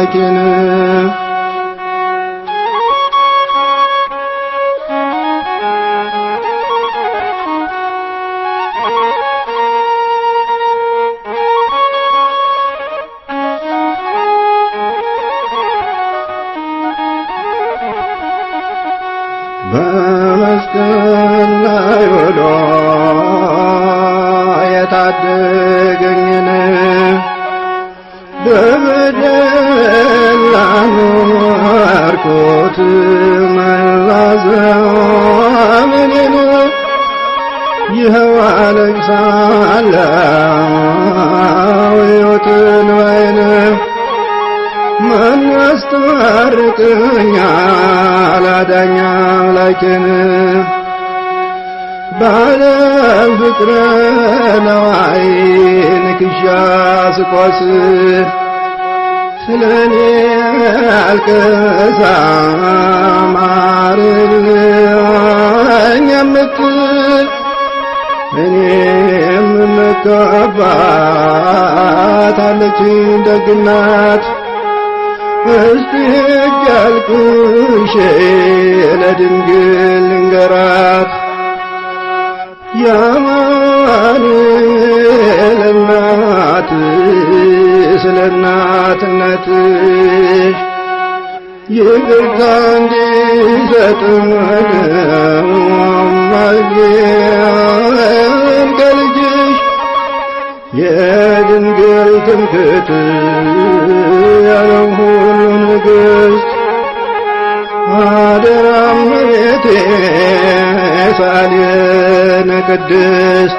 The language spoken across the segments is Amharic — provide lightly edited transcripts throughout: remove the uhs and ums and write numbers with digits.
አምላኬን በመስቀል ላይ ወዶ የታደገኝን በበደል ላኖርኩት መላ ዘመኔን ይኸው አለቅሳለሁ ሕይወትን ባይን ማን ያስታርቀኛል አዳኝ አምላኬን ባለም ፍቅረ ነዋይ ንክሻ ስቆስል ስለኔ አልቅሳ ማርልኝ የምትል እኔም የምመካባት አለችኝ ደግናት እስቲ እያልኩሽ ለድንግል ልንገራት የአማኑኤል እናት ስለ እናትነትሽ ይቅርታ እንዲሰጥን ማግኘት ከልጅሽ የድንግል ትምክህት የዓለም ሁሉ ንግሥት አደራ እመቤቴ ሳሌነ ቅድስት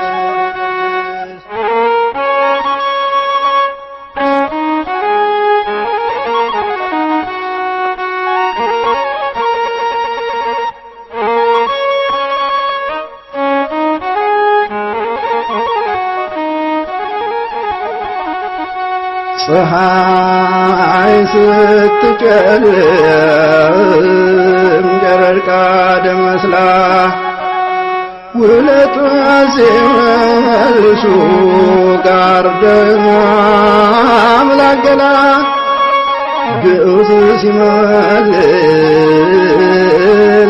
ፀሐይ ስትጨልም ጨረርቃ ደም መስላ ውለቷ ሲመልሱ ጋርደኛ አምላክ ገላ ግዑዝ ሲመልስ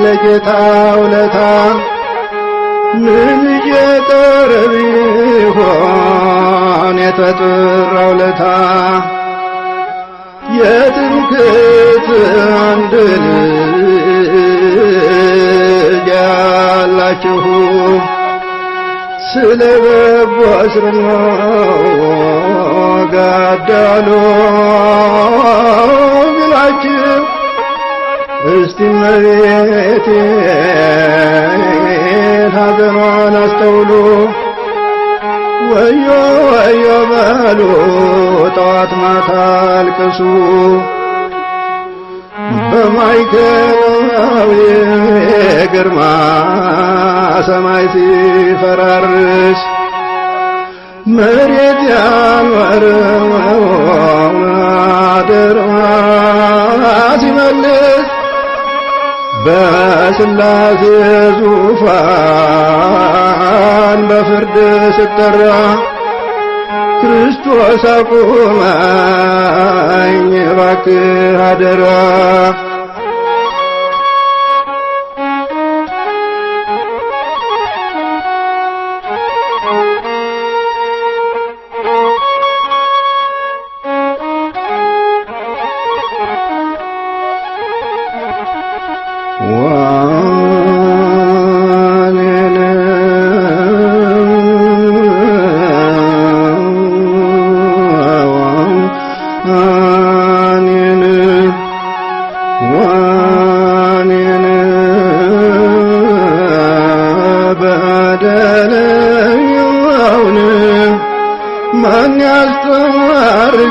ለጌታ ውለታ ምን እየቀረብ ይሆን የተጠራው ለታ የትምክህት አንድ ልጅ ያላችሁ ስለ በጎ አስርሞ ጋዳሎ ብላችሁ እስቲ እመቤቴ ሐዘኗን አስተውሉ ወዮ ወዮ በሉ ጠዋት ማታ አልቅሱ በማዕከላዊ ግርማ ሰማይ ሲፈራርስ መሬት ያልወረወረውን አደራ ሲመልስ በሥላሴ ዙፋን በፍርድ ስጠራ ክርስቶስ አቁመኝ እባክህ አደራ ማን ያስታርቀኛል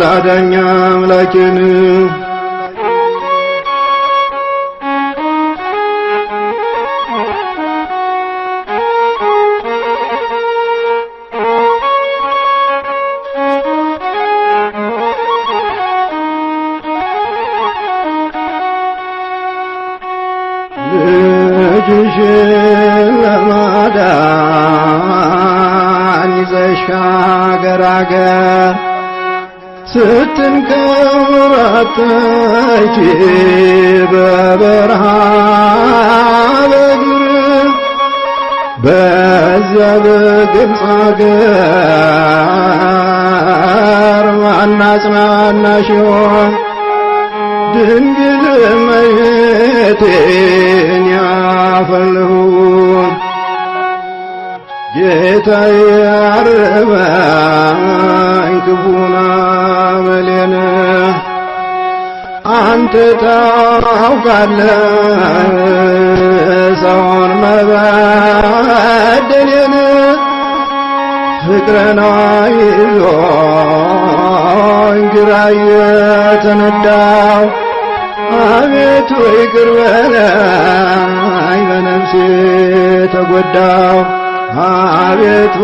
አዳኝ አምላኬን ልጅሽን ለማዳን ይዘሽ አገር አገር ስትንከራተች በበረሃ በዱር በዚያ በግብፅ አገር ማን አጽናናሽ ይሆን? ድንግል እመቤቴን ያፈልሁ ጌታዬ አርበኝ ክፉን አመሌን አንተ ታውቃለህ ሰውን መበደሌን ፍቅርህ ይዞኝ ግራ የተነዳው አቤቱ ይቅር በለኝ በነፍሴ ተጎዳው አቤቱ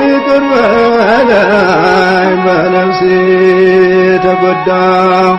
ይቅር በለኝ በነፍሴ ተጎዳው